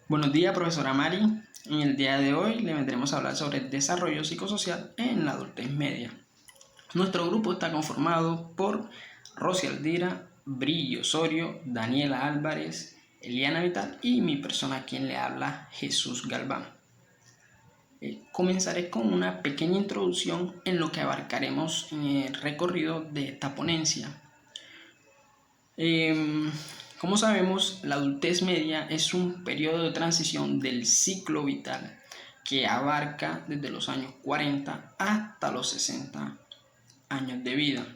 Buenos días, profesora Mari. En el día de hoy le vendremos a hablar sobre el desarrollo psicosocial en la adultez media. Nuestro grupo está conformado por Rosy Aldira, Brillo Osorio, Daniela Álvarez, Eliana Vital y mi persona quien le habla, Jesús Galván. Comenzaré con una pequeña introducción en lo que abarcaremos en el recorrido de esta ponencia. Como sabemos, la adultez media es un periodo de transición del ciclo vital que abarca desde los años 40 hasta los 60 años de vida.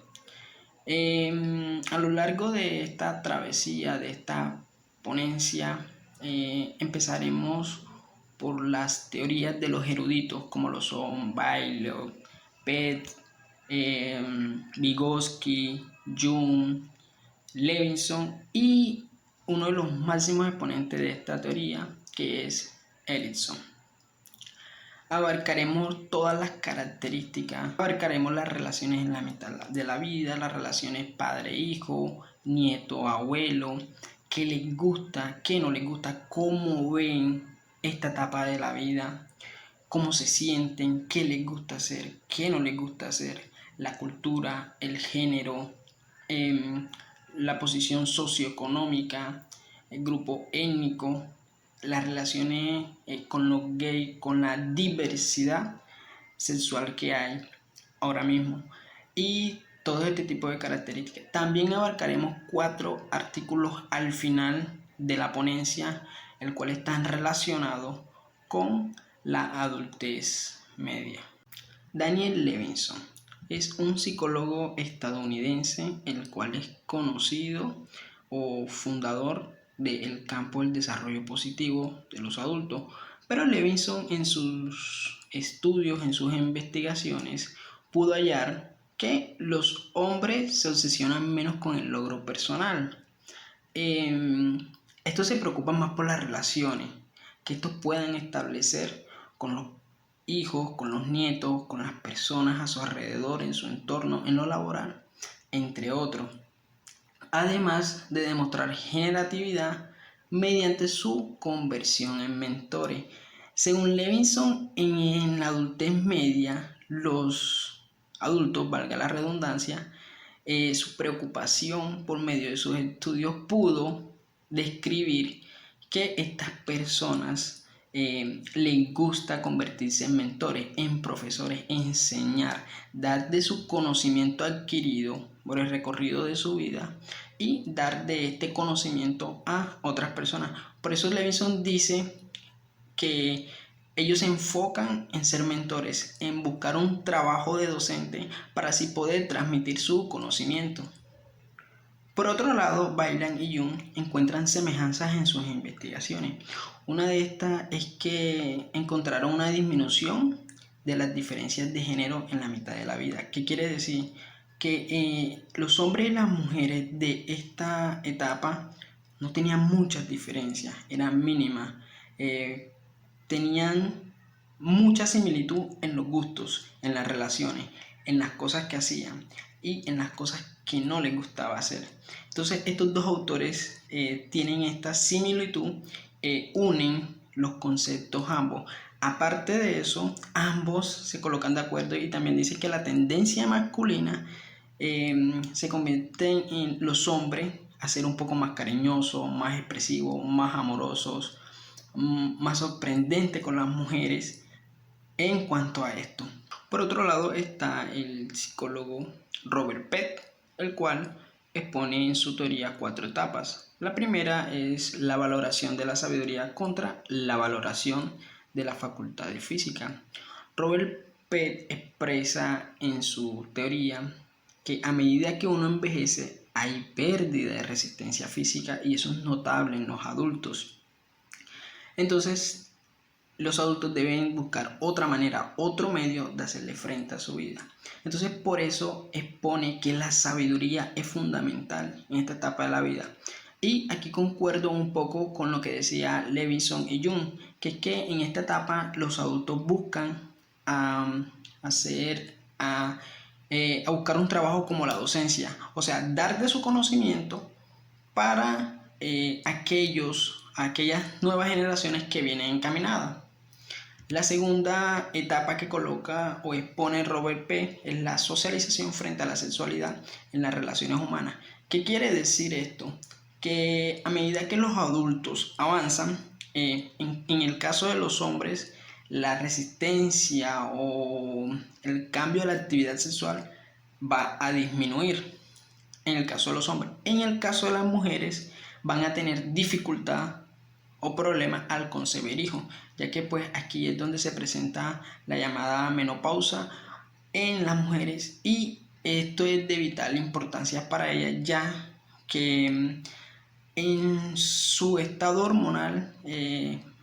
A lo largo de esta travesía, de esta ponencia, empezaremos por las teorías de los eruditos, como lo son Bailey, Pett, Vygotsky, Jung, Levinson y uno de los máximos exponentes de esta teoría, que es Erikson. Abarcaremos todas las características, abarcaremos las relaciones en la mitad de la vida, las relaciones padre-hijo, nieto-abuelo, qué les gusta, qué no les gusta, cómo ven esta etapa de la vida, cómo se sienten, qué les gusta hacer, qué no les gusta hacer, la cultura, el género, la posición socioeconómica, el grupo étnico, las relaciones con los gays, con la diversidad sexual que hay ahora mismo y todo este tipo de características. También abarcaremos 4 artículos al final de la ponencia, el cual están relacionados con la adultez media. Daniel Levinson es un psicólogo estadounidense, el cual es conocido o fundador del campo del desarrollo positivo de los adultos. Pero Levinson, en sus estudios, en sus investigaciones, pudo hallar que los hombres se obsesionan menos con el logro personal. Estos se preocupan más por las relaciones que estos puedan establecer con los hijos, con los nietos, con las personas a su alrededor, en su entorno, en lo laboral, entre otros. Además de demostrar generatividad mediante su conversión en mentores. Según Levinson, en la adultez media, los adultos, valga la redundancia, su preocupación por medio de sus estudios pudo describir que estas personas les gusta convertirse en mentores, en profesores, enseñar, dar de su conocimiento adquirido por el recorrido de su vida y dar de este conocimiento a otras personas. Por eso Levinson dice que ellos se enfocan en ser mentores, en buscar un trabajo de docente para así poder transmitir su conocimiento. Por otro lado, Bailey y Jung encuentran semejanzas en sus investigaciones. Una de estas es que encontraron una disminución de las diferencias de género en la mitad de la vida. ¿Qué quiere decir? Que los hombres y las mujeres de esta etapa no tenían muchas diferencias, eran mínimas. Tenían mucha similitud en los gustos, en las relaciones, en las cosas que hacían y en las cosas que no les gustaba hacer. Entonces estos dos autores tienen esta similitud, unen los conceptos ambos. Aparte de eso, ambos se colocan de acuerdo y también dicen que la tendencia masculina se convierte en los hombres a ser un poco más cariñosos, más expresivos, más amorosos, más sorprendentes con las mujeres en cuanto a esto. Por otro lado está el psicólogo Robert Pett, el cual expone en su teoría 4 etapas. La primera es la valoración de la sabiduría contra la valoración de la facultad de física. Robert Pett expresa en su teoría que a medida que uno envejece hay pérdida de resistencia física y eso es notable en los adultos. Entonces, los adultos deben buscar otra manera, otro medio de hacerle frente a su vida. Entonces, por eso expone que la sabiduría es fundamental en esta etapa de la vida. Y aquí concuerdo un poco con lo que decía Levinson y Jung, que es que en esta etapa los adultos buscan a buscar un trabajo como la docencia, o sea, dar de su conocimiento para aquellos a aquellas nuevas generaciones que vienen encaminadas. La segunda etapa que coloca o expone Robert P. es la socialización frente a la sexualidad en las relaciones humanas. ¿Qué quiere decir esto? Que a medida que los adultos avanzan, en el caso de los hombres, la resistencia o el cambio de la actividad sexual va a disminuir en el caso de los hombres. En el caso de las mujeres van a tener dificultad o problemas al concebir hijos, ya que pues aquí es donde se presenta la llamada menopausa en las mujeres, y esto es de vital importancia para ellas, ya que en su estado hormonal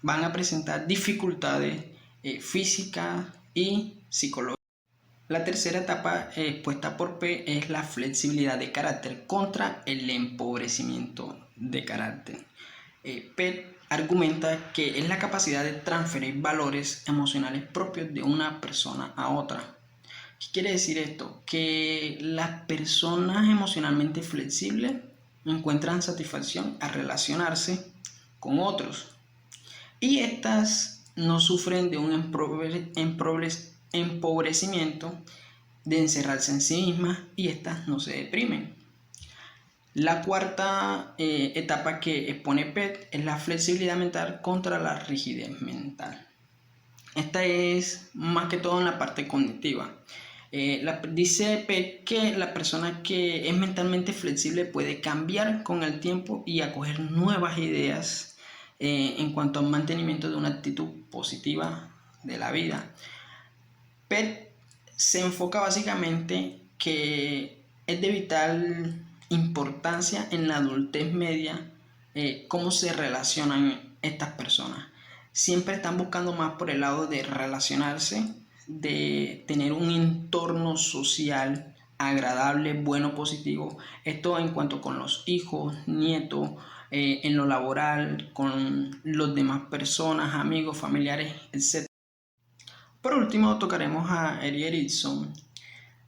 van a presentar dificultades físicas y psicológicas. La tercera etapa expuesta por P es la flexibilidad de carácter contra el empobrecimiento de carácter. P argumenta que es la capacidad de transferir valores emocionales propios de una persona a otra. ¿Qué quiere decir esto? Que las personas emocionalmente flexibles encuentran satisfacción al relacionarse con otros, y estas no sufren de un empobrecimiento de encerrarse en sí mismas, y estas no se deprimen. La cuarta etapa que expone Pett es la flexibilidad mental contra la rigidez mental. Esta es más que todo en la parte cognitiva. Dice Pett que la persona que es mentalmente flexible puede cambiar con el tiempo y acoger nuevas ideas en cuanto al mantenimiento de una actitud positiva de la vida. Pett se enfoca básicamente que es de vital importancia en la adultez media cómo se relacionan estas personas. Siempre están buscando más por el lado de relacionarse, de tener un entorno social agradable, bueno, positivo. Esto en cuanto con los hijos, nietos, en lo laboral, con los demás personas, amigos, familiares, etc. Por último, tocaremos a Erik Erikson.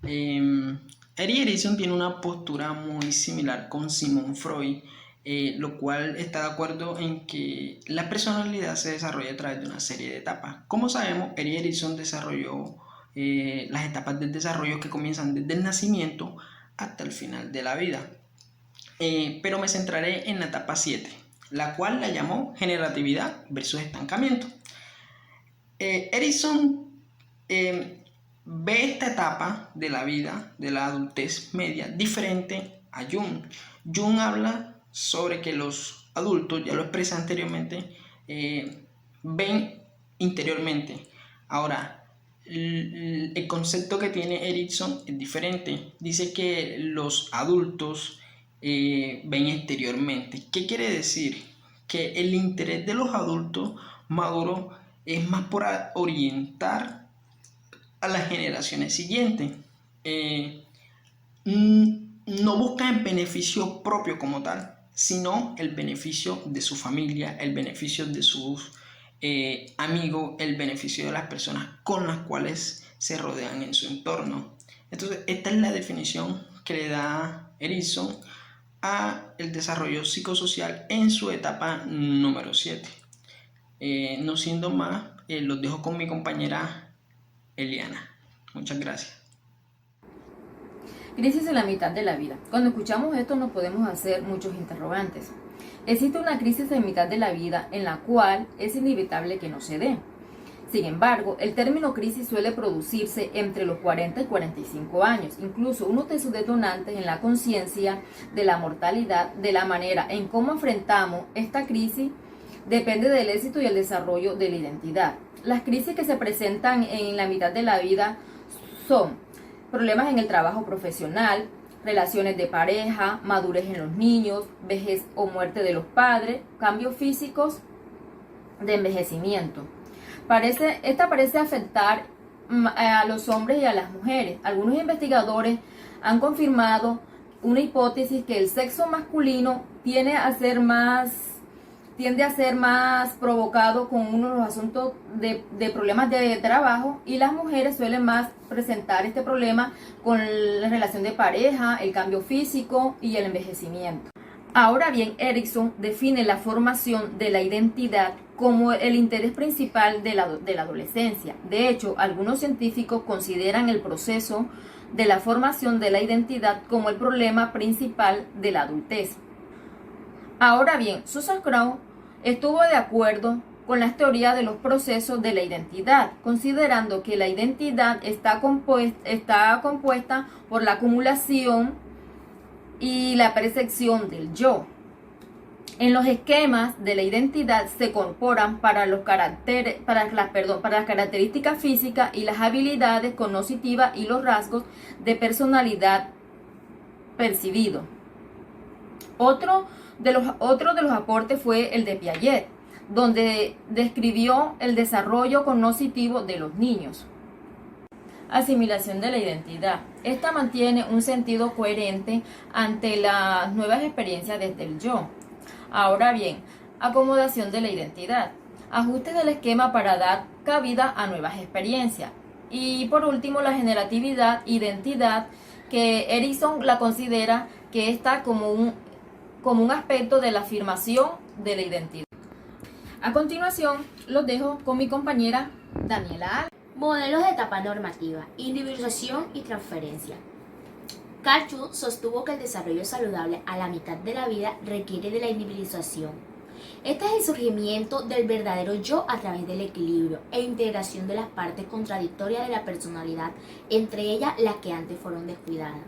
Erik Erikson tiene una postura muy similar con Sigmund Freud, lo cual está de acuerdo en que la personalidad se desarrolla a través de una serie de etapas. Como sabemos, Erik Erikson desarrolló las etapas del desarrollo que comienzan desde el nacimiento hasta el final de la vida. Pero me centraré en la etapa 7, la cual la llamó generatividad versus estancamiento. Erikson ve esta etapa de la vida, de la adultez media, diferente a Jung. Jung habla sobre que los adultos, ya lo expresé anteriormente, ven interiormente. Ahora, el concepto que tiene Erikson es diferente. Dice que los adultos ven exteriormente. ¿Qué quiere decir? Que el interés de los adultos maduros es más por orientar a las generaciones siguientes. No buscan el beneficio propio como tal, sino el beneficio de su familia, el beneficio de sus amigos, el beneficio de las personas con las cuales se rodean en su entorno. Entonces, esta es la definición que le da Erikson a el desarrollo psicosocial en su etapa número 7. No siendo más, los dejo con mi compañera Eliana. Muchas gracias. Crisis en la mitad de la vida. Cuando escuchamos esto nos podemos hacer muchos interrogantes. Existe una crisis en mitad de la vida en la cual es inevitable que no se dé. Sin embargo, el término crisis suele producirse entre los 40 y 45 años. Incluso uno de sus detonantes en la conciencia de la mortalidad, de la manera en cómo enfrentamos esta crisis, depende del éxito y el desarrollo de la identidad. Las crisis que se presentan en la mitad de la vida son problemas en el trabajo profesional, relaciones de pareja, madurez en los niños, vejez o muerte de los padres, cambios físicos de envejecimiento. Esta parece afectar a los hombres y a las mujeres. Algunos investigadores han confirmado una hipótesis que el sexo masculino tiende a ser más provocado con uno de los asuntos de problemas de trabajo, y las mujeres suelen más presentar este problema con la relación de pareja, el cambio físico y el envejecimiento. Ahora bien, Erikson define la formación de la identidad como el interés principal de la adolescencia. De hecho, algunos científicos consideran el proceso de la formación de la identidad como el problema principal de la adultez. Ahora bien, Susan Crowe estuvo de acuerdo con las teorías de los procesos de la identidad, considerando que la identidad está compuesta por la acumulación y la percepción del yo. En los esquemas de la identidad se incorporan para las características físicas y las habilidades cognitivas y los rasgos de personalidad percibido. Otro de los aportes fue el de Piaget, donde describió el desarrollo cognitivo de los niños. Asimilación de la identidad. Esta mantiene un sentido coherente ante las nuevas experiencias desde el yo. Ahora bien, acomodación de la identidad. Ajuste del esquema para dar cabida a nuevas experiencias. Y por último, la generatividad, identidad, que Erikson la considera que está como un aspecto de la afirmación de la identidad. A continuación, los dejo con mi compañera Daniela. Modelos de etapa normativa, individualización y transferencia. Carl Jung sostuvo que el desarrollo saludable a la mitad de la vida requiere de la individualización. Este es el surgimiento del verdadero yo a través del equilibrio e integración de las partes contradictorias de la personalidad, entre ellas las que antes fueron descuidadas.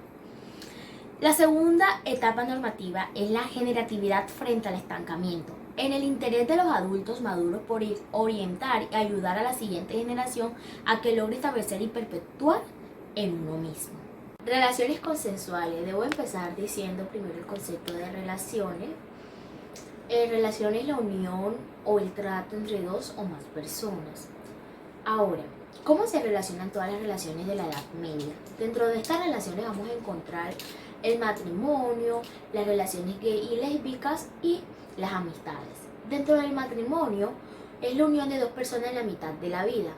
La segunda etapa normativa es la generatividad frente al estancamiento, en el interés de los adultos maduros por orientar y ayudar a la siguiente generación a que logre establecer y perpetuar en uno mismo. Relaciones consensuales. Debo empezar diciendo primero el concepto de relaciones. Relaciones es la unión o el trato entre dos o más personas. Ahora, ¿cómo se relacionan todas las relaciones de la Edad Media? Dentro de estas relaciones vamos a encontrar el matrimonio, las relaciones gay y lésbicas y las amistades. Dentro del matrimonio es la unión de dos personas en la mitad de la vida.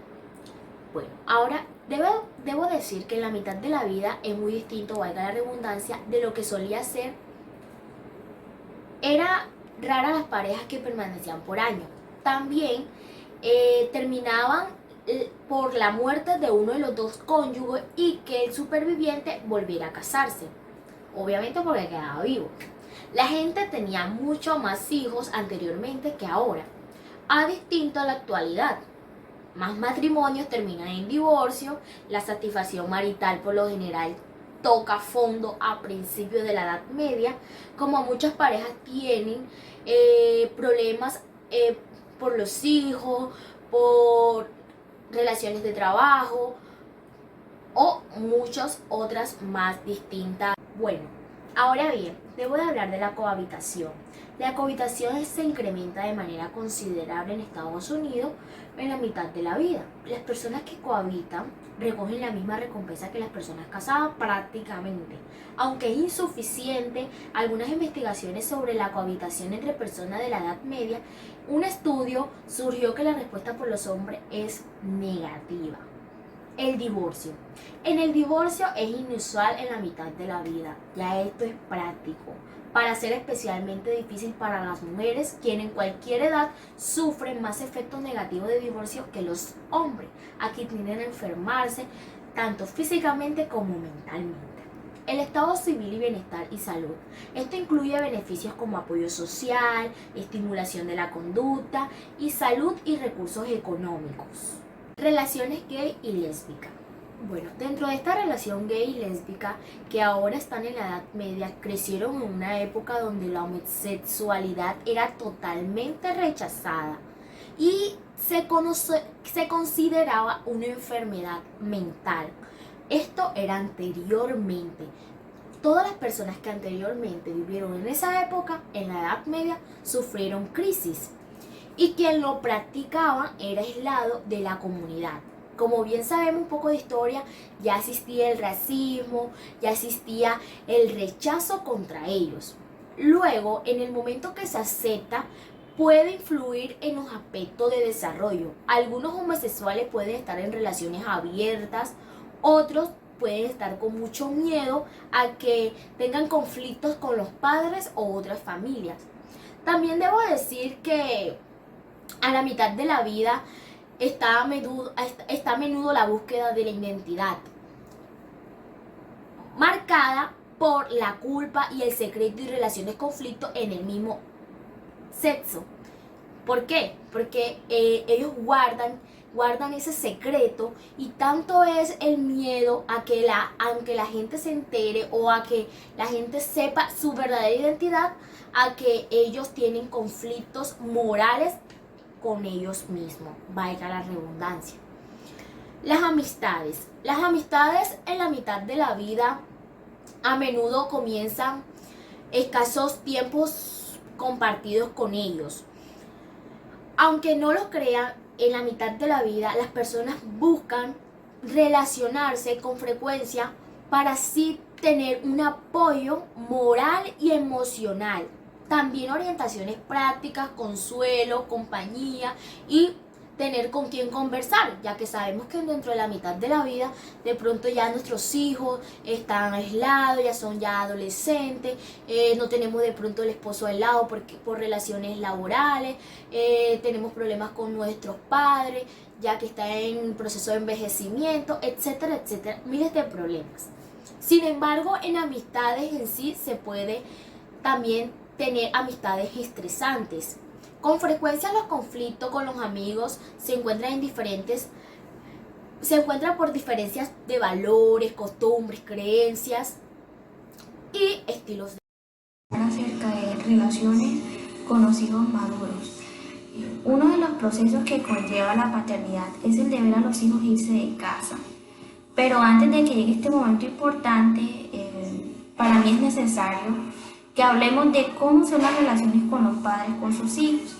Bueno, ahora debo decir que en la mitad de la vida es muy distinto, valga la redundancia, de lo que solía ser. Era rara las parejas que permanecían por años. También terminaban por la muerte de uno de los dos cónyuges y que el superviviente volviera a casarse. Obviamente porque quedaba vivo. La gente tenía mucho más hijos anteriormente que ahora, a distinto a la actualidad. Más matrimonios terminan en divorcio, la satisfacción marital por lo general toca fondo a principios de la Edad Media, como muchas parejas tienen problemas por los hijos, por relaciones de trabajo o muchas otras más distintas. Bueno, ahora bien, debo de hablar de la cohabitación. La cohabitación se incrementa de manera considerable en Estados Unidos en la mitad de la vida. Las personas que cohabitan recogen la misma recompensa que las personas casadas prácticamente. Aunque es insuficiente, algunas investigaciones sobre la cohabitación entre personas de la Edad Media, un estudio surgió que la respuesta por los hombres es negativa. El divorcio. En el divorcio es inusual en la mitad de la vida, ya esto es práctico, para ser especialmente difícil para las mujeres, quienes en cualquier edad sufren más efectos negativos de divorcio que los hombres. Aquí tienden a enfermarse tanto físicamente como mentalmente. El estado civil y bienestar y salud. Esto incluye beneficios como apoyo social, estimulación de la conducta y salud y recursos económicos. Relaciones gay y lésbica. Bueno, dentro de esta relación gay y lésbica que ahora están en la Edad Media, crecieron en una época donde la homosexualidad era totalmente rechazada y se consideraba una enfermedad mental. Esto era anteriormente. Todas las personas que anteriormente vivieron en esa época, en la Edad Media, sufrieron crisis. Y quien lo practicaba era aislado de la comunidad. Como bien sabemos un poco de historia, ya existía el racismo, ya existía el rechazo contra ellos. Luego, en el momento que se acepta, puede influir en los aspectos de desarrollo. Algunos homosexuales pueden estar en relaciones abiertas, otros pueden estar con mucho miedo a que tengan conflictos con los padres o otras familias. También debo decir que a la mitad de la vida está a menudo la búsqueda de la identidad, marcada por la culpa y el secreto y relaciones conflicto en el mismo sexo. ¿Por qué? Porque ellos guardan ese secreto, y tanto es el miedo a que aunque la gente se entere o a que la gente sepa su verdadera identidad, a que ellos tienen conflictos morales con ellos mismos, valga la redundancia. Las amistades en la mitad de la vida a menudo comienzan escasos tiempos compartidos con ellos. Aunque no lo crean, en la mitad de la vida las personas buscan relacionarse con frecuencia para así tener un apoyo moral y emocional. También orientaciones prácticas, consuelo, compañía y tener con quién conversar, ya que sabemos que dentro de la mitad de la vida de pronto ya nuestros hijos están aislados, ya son adolescentes, no tenemos de pronto el esposo al lado por relaciones laborales, tenemos problemas con nuestros padres, ya que está en proceso de envejecimiento, etcétera, etcétera, miles de problemas. Sin embargo, en amistades en sí se puede también tener amistades estresantes. Con frecuencia los conflictos con los amigos se encuentran por diferencias de valores, costumbres, creencias y estilos. Acerca de relaciones con los hijos maduros. Uno de los procesos que conlleva la paternidad es el de ver a los hijos irse de casa. Pero antes de que llegue este momento importante, para mí es necesario que hablemos de cómo son las relaciones con los padres con sus hijos.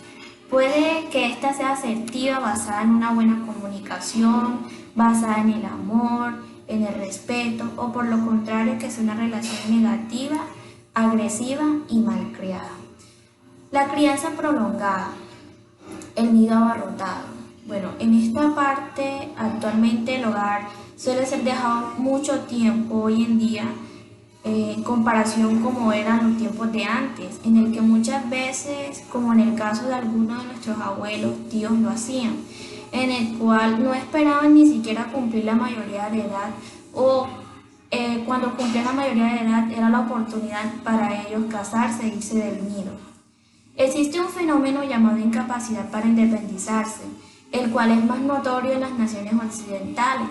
Puede que esta sea asertiva, basada en una buena comunicación, basada en el amor, en el respeto, o por lo contrario que sea una relación negativa, agresiva y malcriada. La crianza prolongada, el nido abarrotado. Bueno, en esta parte actualmente el hogar suele ser dejado mucho tiempo hoy en día, en comparación como eran los tiempos de antes, en el que muchas veces, como en el caso de algunos de nuestros abuelos, tíos lo hacían, en el cual no esperaban ni siquiera cumplir la mayoría de edad, o cuando cumplían la mayoría de edad era la oportunidad para ellos casarse e irse del nido. Existe un fenómeno llamado incapacidad para independizarse, el cual es más notorio en las naciones occidentales.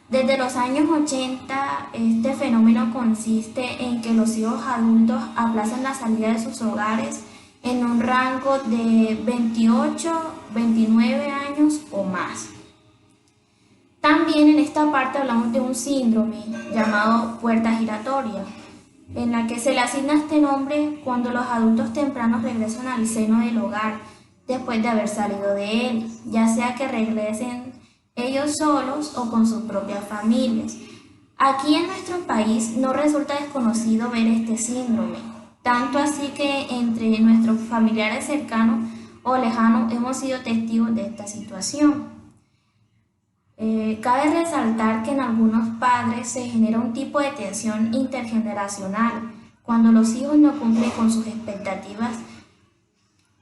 Desde los años 80, este fenómeno consiste en que los hijos adultos aplazan la salida de sus hogares en un rango de 28, 29 años o más. También en esta parte hablamos de un síndrome llamado puerta giratoria, en la que se le asigna este nombre cuando los adultos tempranos regresan al seno del hogar después de haber salido de él, ya sea que regresen ellos solos o con sus propias familias. Aquí en nuestro país no resulta desconocido ver este síndrome, tanto así que entre nuestros familiares cercanos o lejanos hemos sido testigos de esta situación. Cabe resaltar que en algunos padres se genera un tipo de tensión intergeneracional cuando los hijos no cumplen con sus expectativas,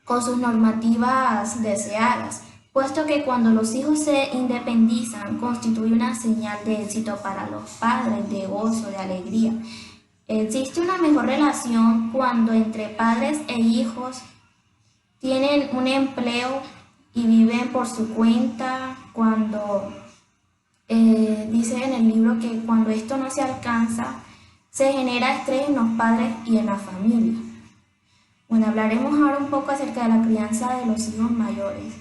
con sus normativas deseadas, puesto que cuando los hijos se independizan constituye una señal de éxito para los padres, de gozo, de alegría. Existe una mejor relación cuando entre padres e hijos tienen un empleo y viven por su cuenta, cuando dice en el libro que cuando esto no se alcanza, se genera estrés en los padres y en la familia. Bueno, hablaremos ahora un poco acerca de la crianza de los hijos mayores.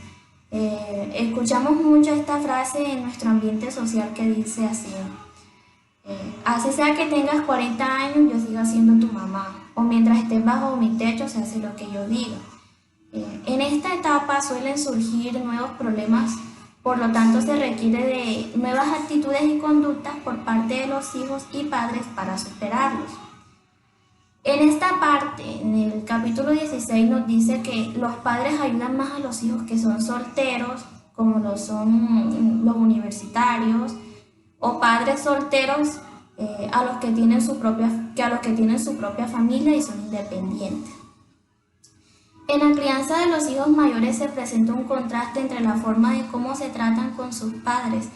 Escuchamos mucho esta frase en nuestro ambiente social que dice así: así sea que tengas 40 años, yo sigo siendo tu mamá, o mientras estés bajo mi techo se hace lo que yo diga. En esta etapa suelen surgir nuevos problemas, por lo tanto se requiere de nuevas actitudes y conductas por parte de los hijos y padres para superarlos. En esta parte, en el capítulo 16, nos dice que los padres ayudan más a los hijos que son solteros, como lo son los universitarios, o padres solteros a los que tienen su propia familia y son independientes. En la crianza de los hijos mayores se presenta un contraste entre la forma de cómo se tratan con sus padres.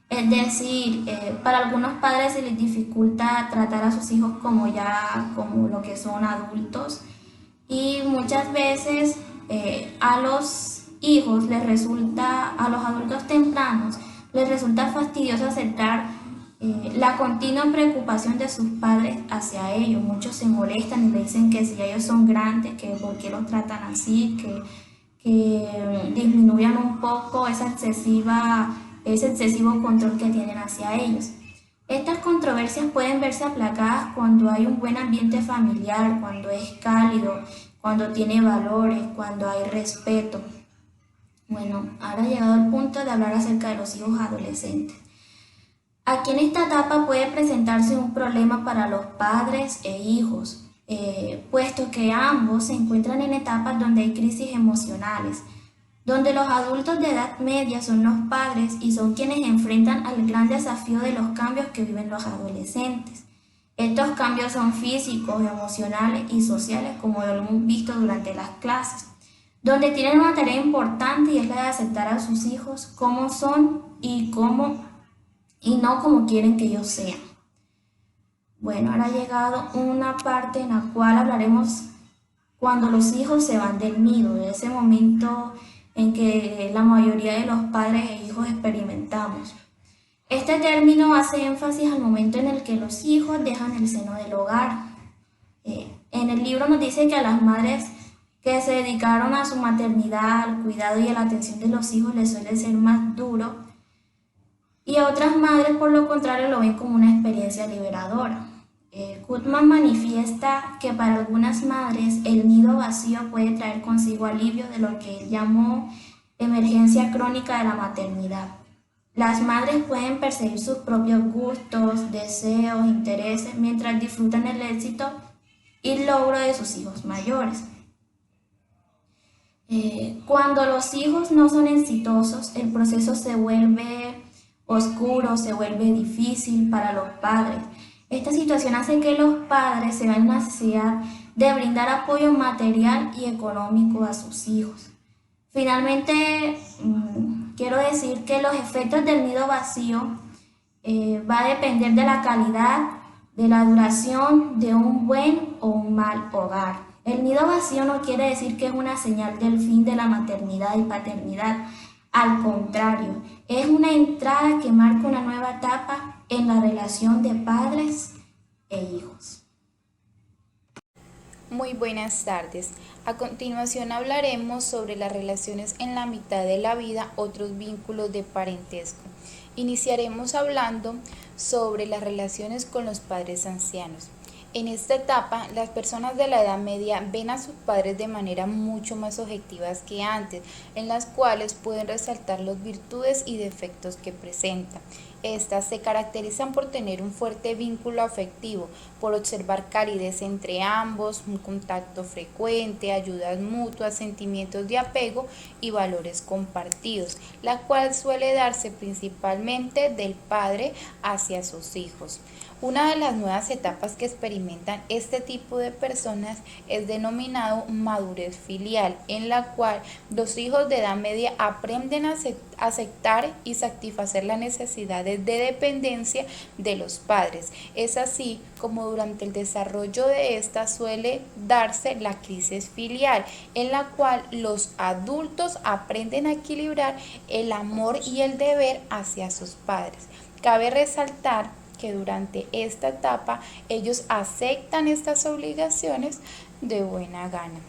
Es decir, para algunos padres se les dificulta tratar a sus hijos como lo que son adultos, y muchas veces a los a los adultos tempranos, les resulta fastidioso aceptar la continua preocupación de sus padres hacia ellos. Muchos se molestan y le dicen que si ellos son grandes, que por qué los tratan así, que disminuyan un poco ese excesivo control que tienen hacia ellos. Estas controversias pueden verse aplacadas cuando hay un buen ambiente familiar, cuando es cálido, cuando tiene valores, cuando hay respeto. Bueno, ahora ha llegado el punto de hablar acerca de los hijos adolescentes. Aquí en esta etapa puede presentarse un problema para los padres e hijos, puesto que ambos se encuentran en etapas donde hay crisis emocionales, donde los adultos de edad media son los padres y son quienes enfrentan al gran desafío de los cambios que viven los adolescentes. Estos cambios son físicos, emocionales y sociales, como lo hemos visto durante las clases, donde tienen una tarea importante y es la de aceptar a sus hijos como son y no como quieren que ellos sean. Bueno, ahora ha llegado una parte en la cual hablaremos cuando los hijos se van del nido, de ese momento en que la mayoría de los padres e hijos experimentamos. Este término hace énfasis al momento en el que los hijos dejan el seno del hogar. En el libro nos dice que a las madres que se dedicaron a su maternidad, al cuidado y a la atención de los hijos les suele ser más duro, y a otras madres, por lo contrario, lo ven como una experiencia liberadora. Goodman manifiesta que para algunas madres el nido vacío puede traer consigo alivio de lo que él llamó emergencia crónica de la maternidad. Las madres pueden perseguir sus propios gustos, deseos, intereses, mientras disfrutan el éxito y logro de sus hijos mayores. Cuando los hijos no son exitosos, el proceso se vuelve oscuro, se vuelve difícil para los padres. Esta situación hace que los padres se vean en la necesidad de brindar apoyo material y económico a sus hijos. Finalmente, quiero decir que los efectos del nido vacío va a depender de la calidad, de la duración de un buen o un mal hogar. El nido vacío no quiere decir que es una señal del fin de la maternidad y paternidad. Al contrario, es una entrada que marca una nueva etapa en la relación de padres e hijos. Muy buenas tardes. A continuación hablaremos sobre las relaciones en la mitad de la vida, otros vínculos de parentesco. Iniciaremos hablando sobre las relaciones con los padres ancianos. En esta etapa, las personas de la edad media ven a sus padres de manera mucho más objetiva que antes, en las cuales pueden resaltar las virtudes y defectos que presentan. Estas se caracterizan por tener un fuerte vínculo afectivo, por observar calidez entre ambos, un contacto frecuente, ayudas mutuas, sentimientos de apego y valores compartidos, la cual suele darse principalmente del padre hacia sus hijos. Una de las nuevas etapas que experimentan este tipo de personas es denominado madurez filial, en la cual los hijos de edad media aprenden a aceptar y satisfacer las necesidades de dependencia de los padres. Es así como durante el desarrollo de esta suele darse la crisis filial, en la cual los adultos aprenden a equilibrar el amor y el deber hacia sus padres. Cabe resaltar que durante esta etapa ellos aceptan estas obligaciones de buena gana.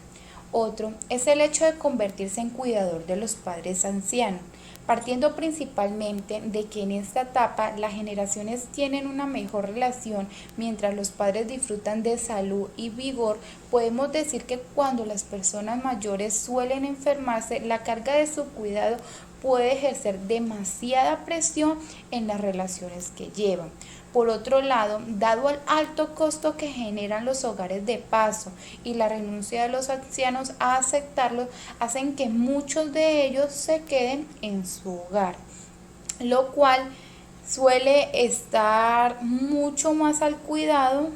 Otro es el hecho de convertirse en cuidador de los padres ancianos, partiendo principalmente de que en esta etapa las generaciones tienen una mejor relación. Mientras los padres disfrutan de salud y vigor, podemos decir que cuando las personas mayores suelen enfermarse, la carga de su cuidado puede ejercer demasiada presión en las relaciones que llevan. Por otro lado, dado el alto costo que generan los hogares de paso y la renuncia de los ancianos a aceptarlos, hacen que muchos de ellos se queden en su hogar, lo cual suele estar mucho más al cuidado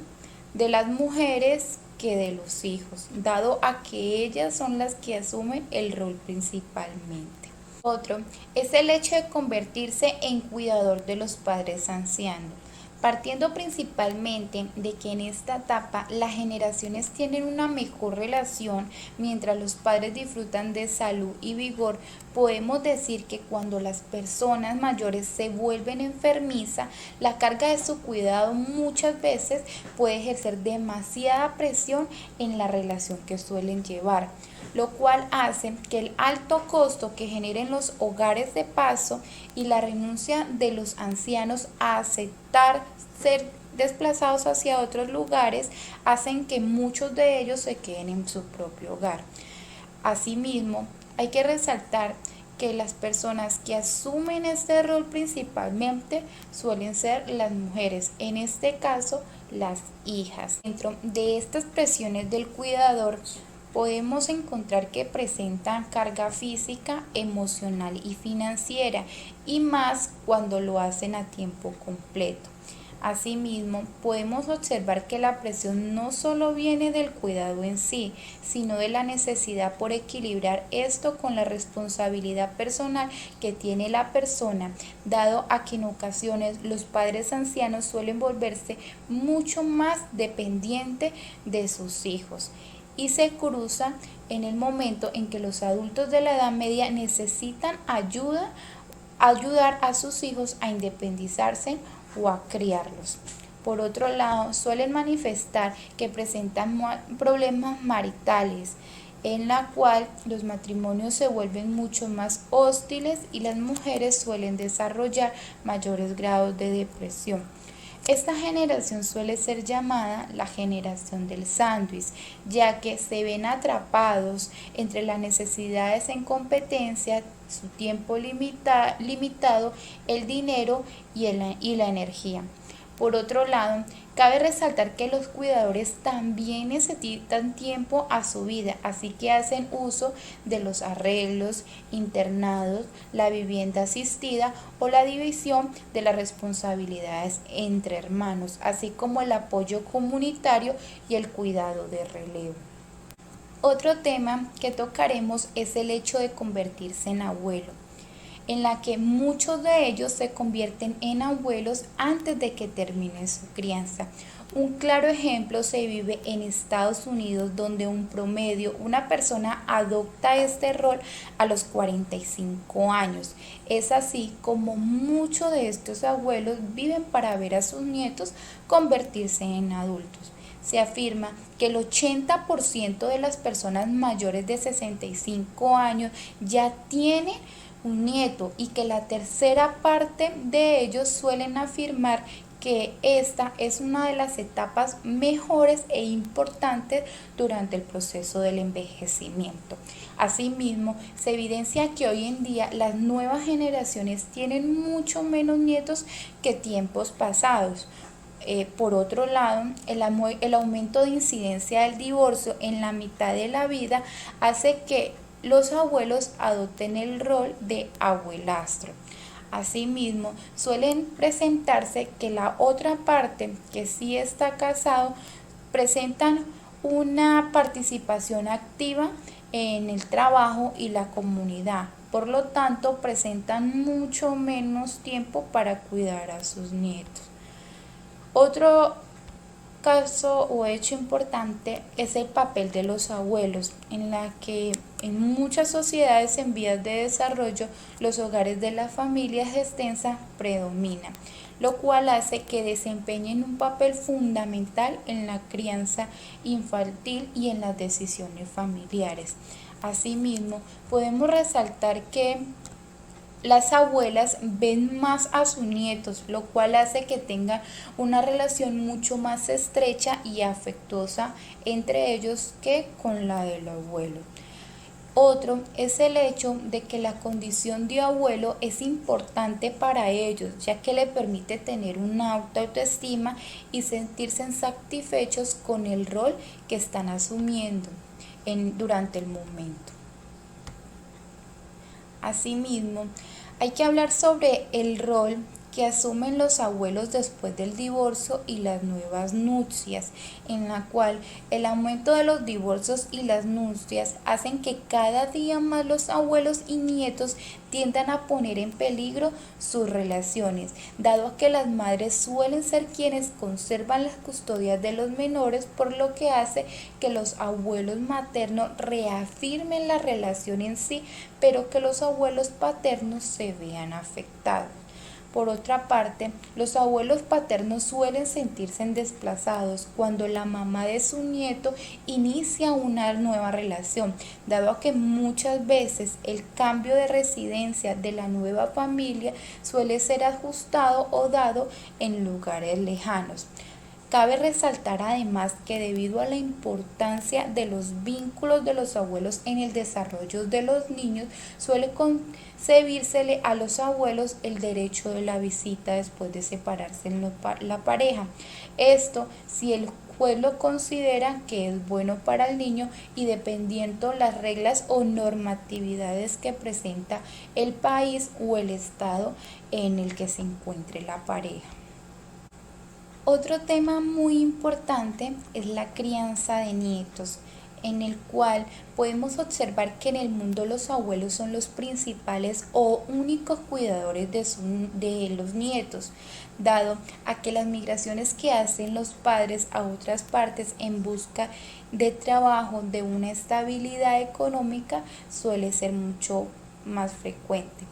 de las mujeres que de los hijos, dado a que ellas son las que asumen el rol principalmente. Otro es el hecho de convertirse en cuidador de los padres ancianos, partiendo principalmente de que en esta etapa las generaciones tienen una mejor relación mientras los padres disfrutan de salud y vigor. Podemos decir que cuando las personas mayores se vuelven enfermizas, la carga de su cuidado muchas veces puede ejercer demasiada presión en la relación que suelen llevar, lo cual hace que el alto costo que generen los hogares de paso y la renuncia de los ancianos a aceptar ser desplazados hacia otros lugares hacen que muchos de ellos se queden en su propio hogar. Asimismo, hay que resaltar que las personas que asumen este rol principalmente suelen ser las mujeres, en este caso las hijas. Dentro de estas presiones del cuidador podemos encontrar que presentan carga física, emocional y financiera, y más cuando lo hacen a tiempo completo. Asimismo, podemos observar que la presión no solo viene del cuidado en sí, sino de la necesidad por equilibrar esto con la responsabilidad personal que tiene la persona, dado a que en ocasiones los padres ancianos suelen volverse mucho más dependientes de sus hijos, y se cruza en el momento en que los adultos de la edad media necesitan ayudar a sus hijos a independizarse o a criarlos. Por otro lado, suelen manifestar que presentan problemas maritales, en la cual los matrimonios se vuelven mucho más hostiles y las mujeres suelen desarrollar mayores grados de depresión. Esta generación suele ser llamada la generación del sándwich, ya que se ven atrapados entre las necesidades en competencia, su tiempo limitado, el dinero y la energía. Por otro lado, cabe resaltar que los cuidadores también necesitan tiempo a su vida, así que hacen uso de los arreglos, internados, la vivienda asistida o la división de las responsabilidades entre hermanos, así como el apoyo comunitario y el cuidado de relevo. Otro tema que tocaremos es el hecho de convertirse en abuelo, en la que muchos de ellos se convierten en abuelos antes de que termine su crianza. Un claro ejemplo se vive en Estados Unidos, donde una persona adopta este rol a los 45 años. Es así como muchos de estos abuelos viven para ver a sus nietos convertirse en adultos. Se afirma que el 80% de las personas mayores de 65 años ya tienen un nieto, y que la tercera parte de ellos suelen afirmar que esta es una de las etapas mejores e importantes durante el proceso del envejecimiento. Asimismo, se evidencia que hoy en día las nuevas generaciones tienen mucho menos nietos que tiempos pasados. Por otro lado, el aumento de incidencia del divorcio en la mitad de la vida hace que los abuelos adopten el rol de abuelastro. Asimismo, suelen presentarse que la otra parte, que sí está casado, presentan una participación activa en el trabajo y la comunidad. Por lo tanto, presentan mucho menos tiempo para cuidar a sus nietos. Otro caso o hecho importante es el papel de los abuelos, en la que en muchas sociedades en vías de desarrollo los hogares de las familias extensas predominan, lo cual hace que desempeñen un papel fundamental en la crianza infantil y en las decisiones familiares. Asimismo, podemos resaltar que las abuelas ven más a sus nietos, lo cual hace que tengan una relación mucho más estrecha y afectuosa entre ellos que con la del abuelo. Otro es el hecho de que la condición de abuelo es importante para ellos, ya que le permite tener una alta autoestima y sentirse satisfechos con el rol que están asumiendo durante el momento. Asimismo, hay que hablar sobre el rol que asumen los abuelos después del divorcio y las nuevas nupcias, en la cual el aumento de los divorcios y las nupcias hacen que cada día más los abuelos y nietos tiendan a poner en peligro sus relaciones, dado que las madres suelen ser quienes conservan las custodias de los menores, por lo que hace que los abuelos maternos reafirmen la relación en sí, pero que los abuelos paternos se vean afectados. Por otra parte, los abuelos paternos suelen sentirse desplazados cuando la mamá de su nieto inicia una nueva relación, dado a que muchas veces el cambio de residencia de la nueva familia suele ser ajustado o dado en lugares lejanos. Cabe resaltar además que debido a la importancia de los vínculos de los abuelos en el desarrollo de los niños, suele concebírsele a los abuelos el derecho de la visita después de separarse la pareja. Esto si el juez lo considera que es bueno para el niño y dependiendo las reglas o normatividades que presenta el país o el estado en el que se encuentre la pareja. Otro tema muy importante es la crianza de nietos, en el cual podemos observar que en el mundo los abuelos son los principales o únicos cuidadores de los nietos, dado a que las migraciones que hacen los padres a otras partes en busca de trabajo, de una estabilidad económica, suele ser mucho más frecuente.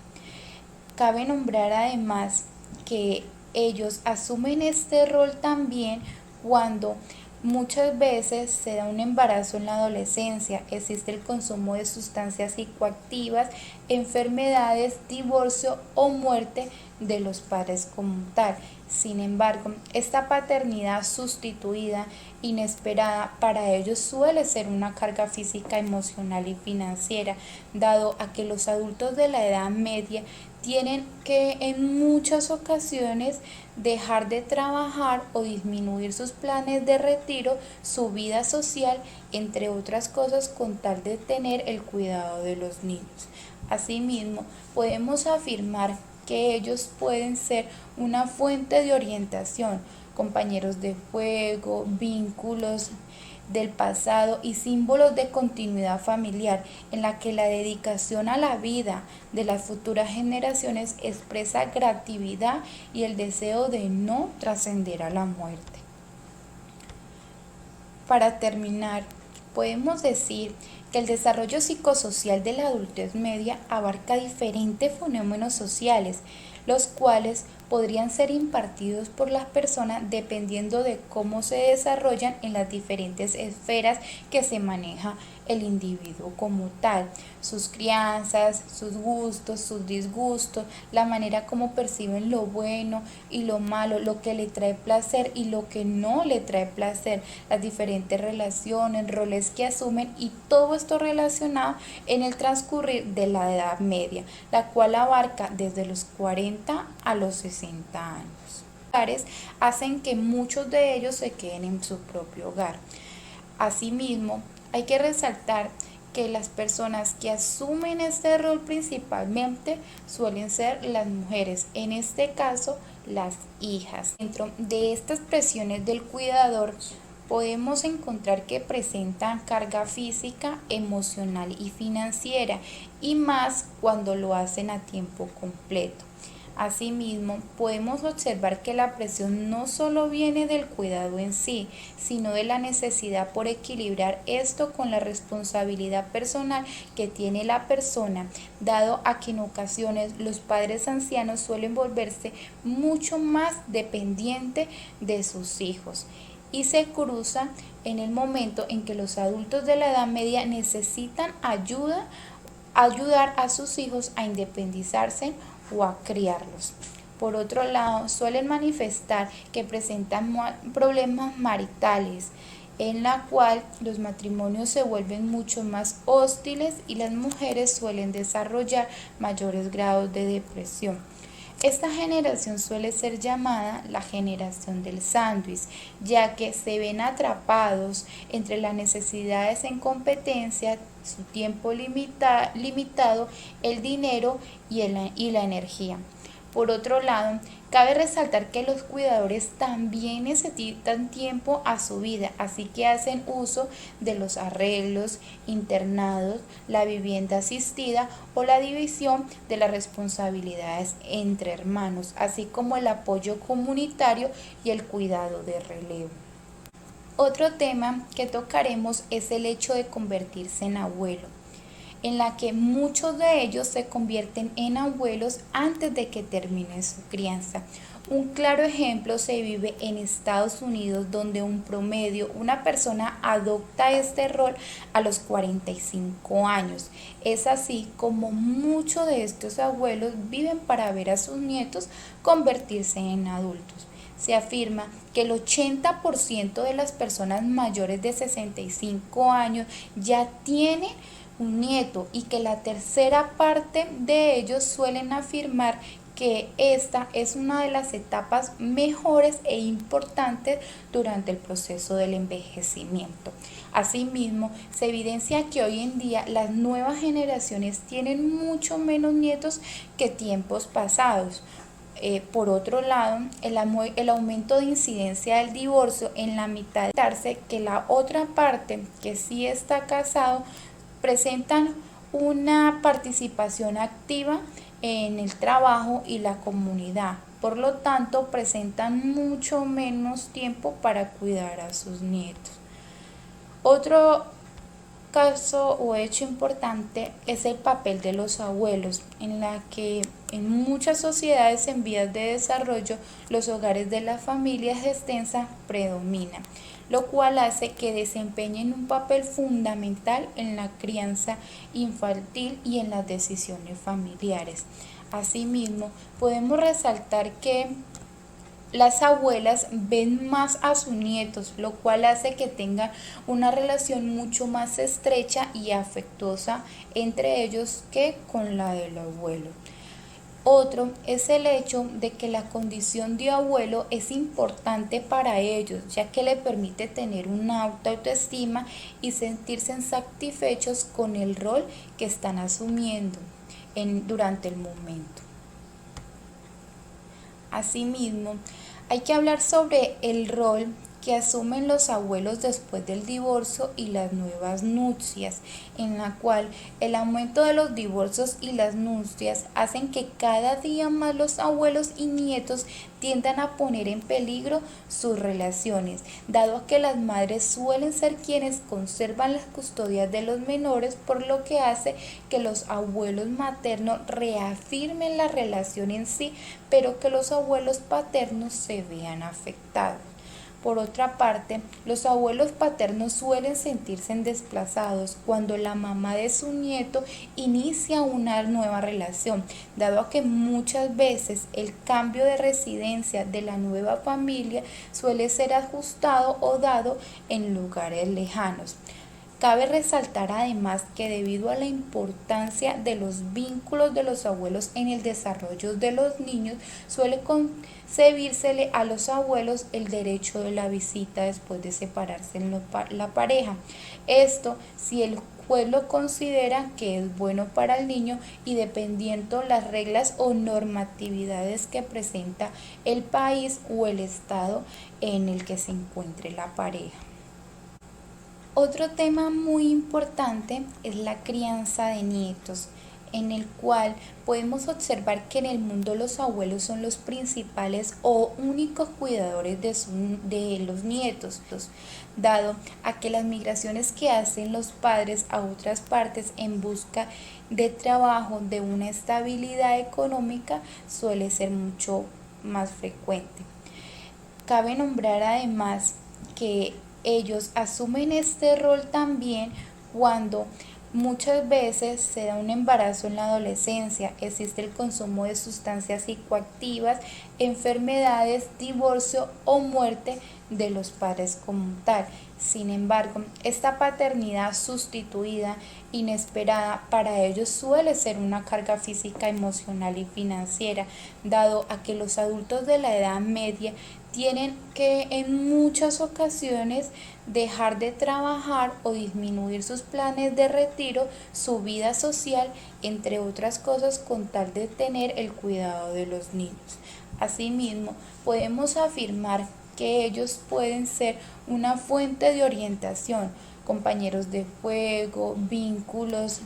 Cabe nombrar además que ellos asumen este rol también cuando muchas veces se da un embarazo en la adolescencia, existe el consumo de sustancias psicoactivas, enfermedades, divorcio o muerte de los padres como tal. Sin embargo, esta paternidad sustituida, inesperada, para ellos suele ser una carga física, emocional y financiera, dado a que los adultos de la edad media tienen que en muchas ocasiones dejar de trabajar o disminuir sus planes de retiro, su vida social, entre otras cosas, con tal de tener el cuidado de los niños. Asimismo, podemos afirmar que ellos pueden ser una fuente de orientación, compañeros de juego, vínculos del pasado y símbolos de continuidad familiar, en la que la dedicación a la vida de las futuras generaciones expresa gratividad y el deseo de no trascender a la muerte. Para terminar, podemos decir que el desarrollo psicosocial de la adultez media abarca diferentes fenómenos sociales, los cuales podrían ser impartidos por las personas dependiendo de cómo se desarrollan en las diferentes esferas que se maneja el individuo como tal, sus crianzas, sus gustos, sus disgustos, la manera como perciben lo bueno y lo malo, lo que le trae placer y lo que no le trae placer, las diferentes relaciones, roles que asumen y todo esto relacionado en el transcurrir de la edad media, la cual abarca desde los 40 a los 60 años. Hacen que muchos de ellos se queden en su propio hogar. Asimismo, hay que resaltar que las personas que asumen este rol principalmente suelen ser las mujeres, en este caso las hijas. Dentro de estas presiones del cuidador podemos encontrar que presentan carga física, emocional y financiera, y más cuando lo hacen a tiempo completo. Asimismo, podemos observar que la presión no solo viene del cuidado en sí, sino de la necesidad por equilibrar esto con la responsabilidad personal que tiene la persona, dado a que en ocasiones los padres ancianos suelen volverse mucho más dependientes de sus hijos, y se cruza en el momento en que los adultos de la edad media necesitan ayudar a sus hijos a independizarse o a criarlos. Por otro lado, suelen manifestar que presentan problemas maritales, en la cual los matrimonios se vuelven mucho más hostiles y las mujeres suelen desarrollar mayores grados de depresión. Esta generación suele ser llamada la generación del sándwich, ya que se ven atrapados entre las necesidades en competencia, su tiempo limitado, el dinero y la energía. Por otro lado, Cabe resaltar que los cuidadores también necesitan tiempo a su vida, así que hacen uso de los arreglos, internados, la vivienda asistida o la división de las responsabilidades entre hermanos, así como el apoyo comunitario y el cuidado de relevo. Otro tema que tocaremos es el hecho de convertirse en abuelo, en la que muchos de ellos se convierten en abuelos antes de que termine su crianza. Un claro ejemplo se vive en Estados Unidos, donde una persona adopta este rol a los 45 años. Es así como muchos de estos abuelos viven para ver a sus nietos convertirse en adultos. Se afirma que el 80% de las personas mayores de 65 años ya tienen un nieto y que la tercera parte de ellos suelen afirmar que esta es una de las etapas mejores e importantes durante el proceso del envejecimiento. Asimismo, se evidencia que hoy en día las nuevas generaciones tienen mucho menos nietos que tiempos pasados. Por otro lado, el aumento de incidencia del divorcio en la mitad de darse que la otra parte que sí está casado presentan una participación activa en el trabajo y la comunidad, por lo tanto presentan mucho menos tiempo para cuidar a sus nietos. Otro caso o hecho importante es el papel de los abuelos, en la que en muchas sociedades en vías de desarrollo los hogares de las familias extensas predominan, lo cual hace que desempeñen un papel fundamental en la crianza infantil y en las decisiones familiares. Asimismo, podemos resaltar que las abuelas ven más a sus nietos, lo cual hace que tengan una relación mucho más estrecha y afectuosa entre ellos que con la del abuelo. Otro es el hecho de que la condición de abuelo es importante para ellos, ya que le permite tener una alta autoestima y sentirse satisfechos con el rol que están asumiendo durante el momento. Asimismo, hay que hablar sobre el rol que asumen los abuelos después del divorcio y las nuevas nupcias, en la cual el aumento de los divorcios y las nupcias hacen que cada día más los abuelos y nietos tiendan a poner en peligro sus relaciones, dado que las madres suelen ser quienes conservan las custodias de los menores, por lo que hace que los abuelos maternos reafirmen la relación en sí, pero que los abuelos paternos se vean afectados. Por otra parte, los abuelos paternos suelen sentirse desplazados cuando la mamá de su nieto inicia una nueva relación, dado a que muchas veces el cambio de residencia de la nueva familia suele ser ajustado o dado en lugares lejanos. Cabe resaltar además que debido a la importancia de los vínculos de los abuelos en el desarrollo de los niños, suele concebírsele a los abuelos el derecho de la visita después de separarse la pareja. Esto si el juez lo considera que es bueno para el niño y dependiendo las reglas o normatividades que presenta el país o el estado en el que se encuentre la pareja. Otro tema muy importante es la crianza de nietos, en el cual podemos observar que en el mundo los abuelos son los principales o únicos cuidadores de los nietos, dado a que las migraciones que hacen los padres a otras partes en busca de trabajo, de una estabilidad económica, suele ser mucho más frecuente. Cabe nombrar además que ellos asumen este rol también cuando muchas veces se da un embarazo en la adolescencia, existe el consumo de sustancias psicoactivas, enfermedades, divorcio o muerte de los padres como tal. Sin embargo, esta paternidad sustituida, inesperada, para ellos suele ser una carga física, emocional y financiera, dado a que los adultos de la edad media tienen que en muchas ocasiones dejar de trabajar o disminuir sus planes de retiro, su vida social, entre otras cosas, con tal de tener el cuidado de los niños. Asimismo, podemos afirmar que ellos pueden ser una fuente de orientación, compañeros de juego, vínculos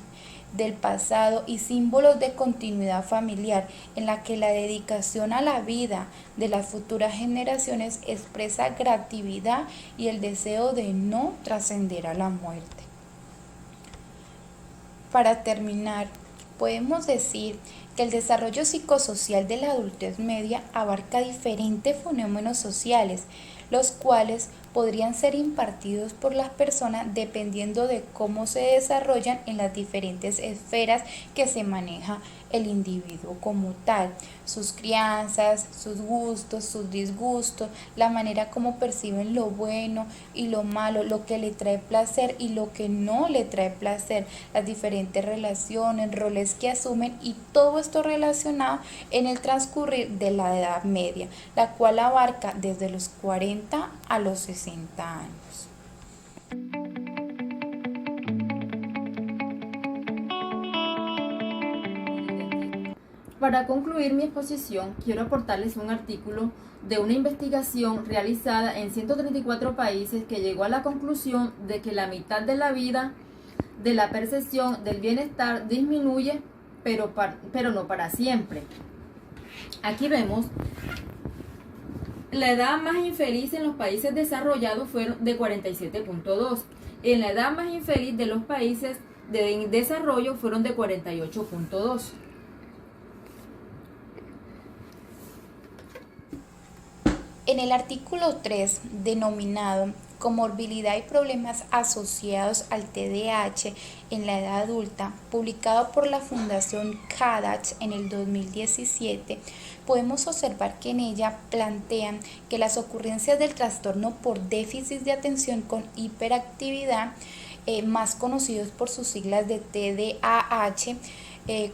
del pasado y símbolos de continuidad familiar, en la que la dedicación a la vida de las futuras generaciones expresa creatividad y el deseo de no trascender a la muerte. Para terminar, podemos decir que el desarrollo psicosocial de la adultez media abarca diferentes fenómenos sociales, los cuales podrían ser impartidos por las personas dependiendo de cómo se desarrollan en las diferentes esferas que se maneja el individuo como tal, sus crianzas, sus gustos, sus disgustos, la manera como perciben lo bueno y lo malo, lo que le trae placer y lo que no le trae placer, las diferentes relaciones, roles que asumen y todo esto relacionado en el transcurrir de la Edad Media, la cual abarca desde los 40 a los 60 años. Para concluir mi exposición, quiero aportarles un artículo de una investigación realizada en 134 países que llegó a la conclusión de que la mitad de la vida de la percepción del bienestar disminuye, pero no para siempre. Aquí vemos la edad más infeliz en los países desarrollados fueron de 47.2. En la edad más infeliz de los países de desarrollo fueron de 48.2. En el artículo 3, denominado Comorbilidad y problemas asociados al TDAH en la edad adulta, publicado por la Fundación CADACH en el 2017, podemos observar que en ella plantean que las ocurrencias del trastorno por déficit de atención con hiperactividad, más conocidos por sus siglas de TDAH,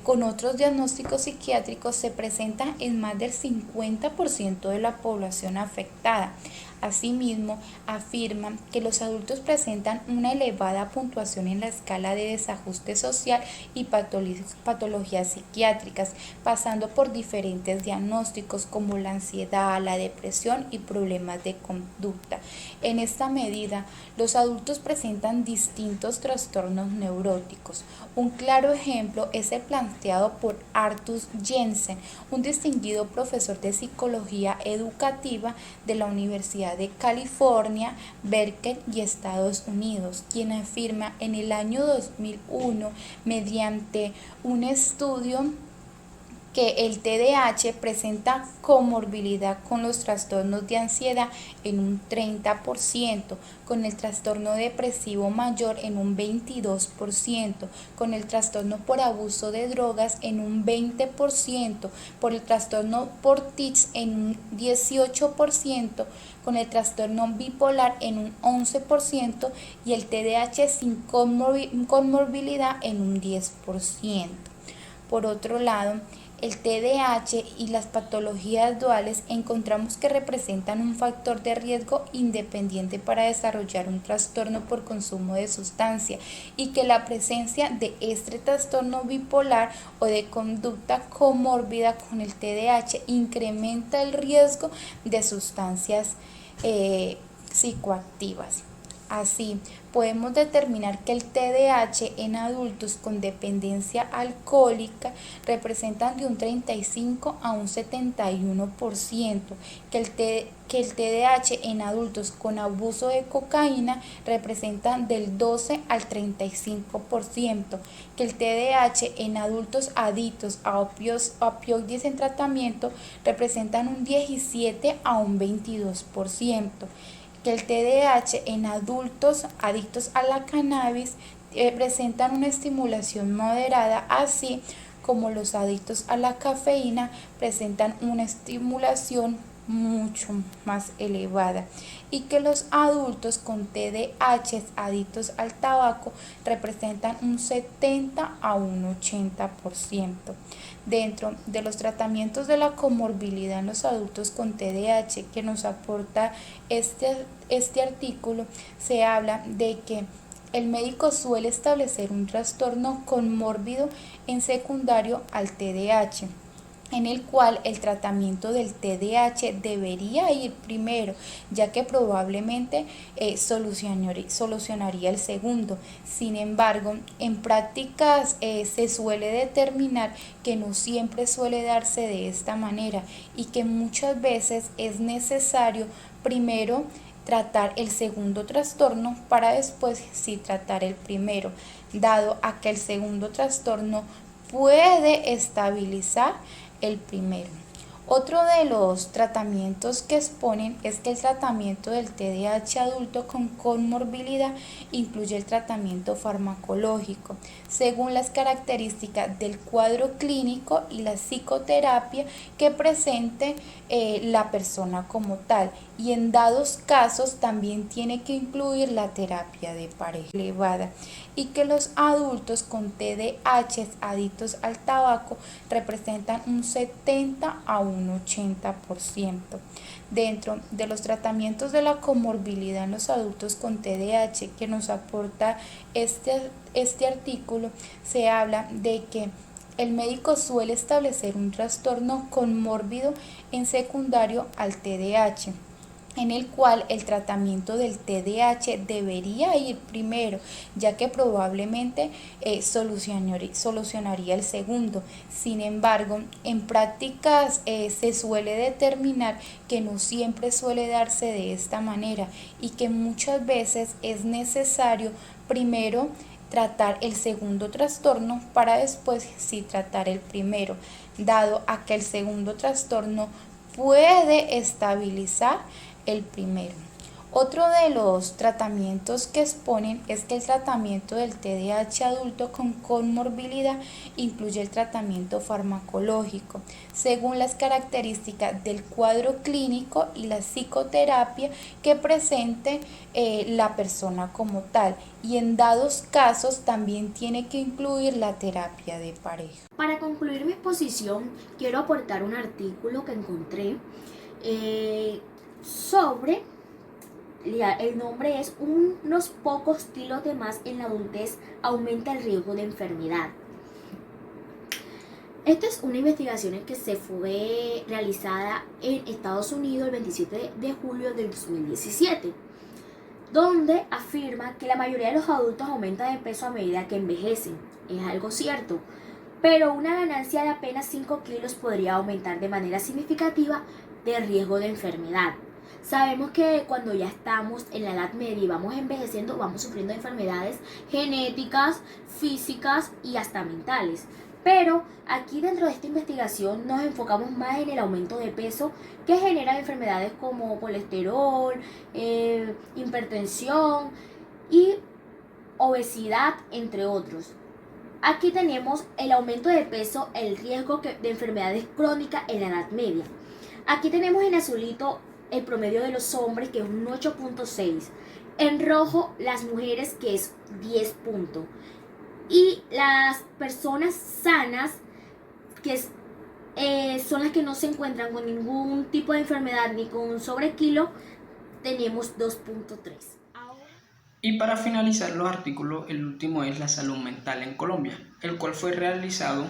con otros diagnósticos psiquiátricos se presentan en más del 50% de la población afectada. Asimismo, afirman que los adultos presentan una elevada puntuación en la escala de desajuste social y patologías psiquiátricas, pasando por diferentes diagnósticos como la ansiedad, la depresión y problemas de conducta. En esta medida, los adultos presentan distintos trastornos neuróticos. Un claro ejemplo es el planteado por Arthur Jensen, un distinguido profesor de psicología educativa de la Universidad de California, Berkeley y Estados Unidos, quien afirma en el año 2001, mediante un estudio, que el TDAH presenta comorbilidad con los trastornos de ansiedad en un 30%, con el trastorno depresivo mayor en un 22%, con el trastorno por abuso de drogas en un 20%, por el trastorno por tics en un 18%, con el trastorno bipolar en un 11% y el TDAH sin comorbilidad en un 10%. Por otro lado, el TDAH y las patologías duales encontramos que representan un factor de riesgo independiente para desarrollar un trastorno por consumo de sustancia y que la presencia de este trastorno bipolar o de conducta comórbida con el TDAH incrementa el riesgo de sustancias psicoactivas. Así, podemos determinar que el TDAH en adultos con dependencia alcohólica representan de un 35 a un 71%, que el TDAH en adultos con abuso de cocaína representan del 12 al 35%, que el TDAH en adultos adictos a opioides en tratamiento representan un 17 a un 22%. Que el TDAH en adultos adictos a la cannabis presentan una estimulación moderada, así como los adictos a la cafeína presentan una estimulación mucho más elevada, y que los adultos con TDAH adictos al tabaco representan un 70 a un 80%. Dentro de los tratamientos de la comorbilidad en los adultos con TDAH que nos aporta este artículo, se habla de que el médico suele establecer un trastorno comórbido en secundario al TDAH. en el cual el tratamiento del TDAH debería ir primero, ya que probablemente solucionaría el segundo. Sin embargo, en prácticas se suele determinar que no siempre suele darse de esta manera y que muchas veces es necesario primero tratar el segundo trastorno para después sí tratar el primero, dado a que el segundo trastorno puede estabilizar el primero. Otro de los tratamientos que exponen es que el tratamiento del TDAH adulto con comorbilidad incluye el tratamiento farmacológico, según las características del cuadro clínico y la psicoterapia que presente la persona como tal, y en dados casos también tiene que incluir la terapia de pareja elevada, y que los adultos con TDAH adictos al tabaco representan un 70 a un 80%. Dentro de los tratamientos de la comorbilidad en los adultos con TDAH que nos aporta este artículo, se habla de que el médico suele establecer un trastorno comórbido en secundario al TDAH, en el cual el tratamiento del TDAH debería ir primero, ya que probablemente solucionaría el segundo. Sin embargo, en prácticas se suele determinar que no siempre suele darse de esta manera y que muchas veces es necesario primero tratar el segundo trastorno para después sí tratar el primero, dado a que el segundo trastorno puede estabilizar el primero. Otro de los tratamientos que exponen es que el tratamiento del TDAH adulto con comorbilidad incluye el tratamiento farmacológico, según las características del cuadro clínico y la psicoterapia que presente la persona como tal, y en dados casos también tiene que incluir la terapia de pareja. Para concluir mi exposición, quiero aportar un artículo que encontré sobre, el nombre es unos pocos kilos de más en la adultez aumenta el riesgo de enfermedad. Esta es una investigación que se fue realizada en Estados Unidos el 27 de julio del 2017, donde afirma que la mayoría de los adultos aumenta de peso a medida que envejecen. Es algo cierto, pero una ganancia de apenas 5 kilos podría aumentar de manera significativa el riesgo de enfermedad. Sabemos que cuando ya estamos en la edad media y vamos envejeciendo, vamos sufriendo enfermedades genéticas, físicas y hasta mentales. Pero aquí dentro de esta investigación nos enfocamos más en el aumento de peso que genera enfermedades como colesterol, hipertensión y obesidad, entre otros. Aquí tenemos el aumento de peso, el riesgo de enfermedades crónicas en la edad media. Aquí tenemos en azulito el promedio de los hombres, que es un 8.6. En rojo, las mujeres, que es 10 puntos. Y las personas sanas, que son las que no se encuentran con ningún tipo de enfermedad ni con sobrekilo, tenemos 2.3. Y para finalizar los artículos, el último es la salud mental en Colombia, el cual fue realizado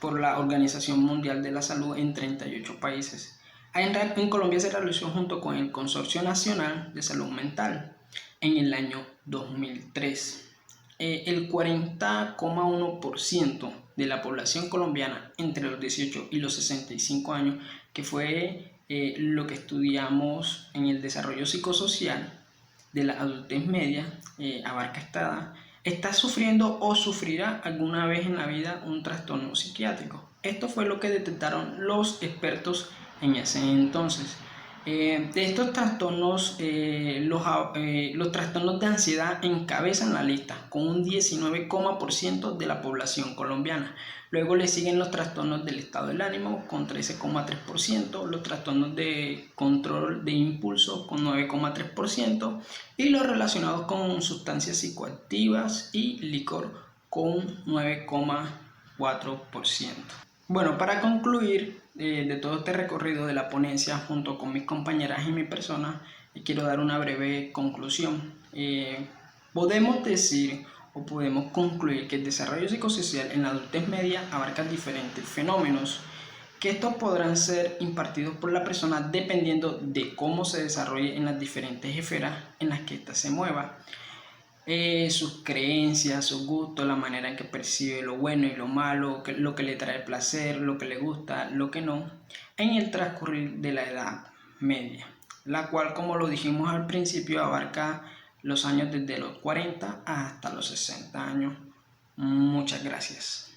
por la Organización Mundial de la Salud en 38 países. En Colombia se realizó junto con el Consorcio Nacional de Salud Mental en el año 2003. El 40,1% de la población colombiana entre los 18 y los 65 años, que fue lo que estudiamos en el desarrollo psicosocial de la adultez media, abarca esta edad, está sufriendo o sufrirá alguna vez en la vida un trastorno psiquiátrico. Esto fue lo que detectaron los expertos en ese entonces. De estos trastornos, los trastornos de ansiedad encabezan la lista con un 19,% de la población colombiana. Luego le siguen los trastornos del estado del ánimo con 13,3%, los trastornos de control de impulso con 9,3% y los relacionados con sustancias psicoactivas y licor con 9,4%. Bueno, para concluir de todo este recorrido de la ponencia junto con mis compañeras y mi persona, quiero dar una breve conclusión. Podemos decir o podemos concluir que el desarrollo psicosocial en la adultez media abarca diferentes fenómenos, que estos podrán ser impartidos por la persona dependiendo de cómo se desarrolle en las diferentes esferas en las que ésta se mueva. Sus creencias, sus gustos, la manera en que percibe lo bueno y lo malo, lo que le trae placer, lo que le gusta, lo que no, en el transcurrir de la edad media, la cual, como lo dijimos al principio, abarca los años desde los 40 hasta los 60 años. Muchas gracias.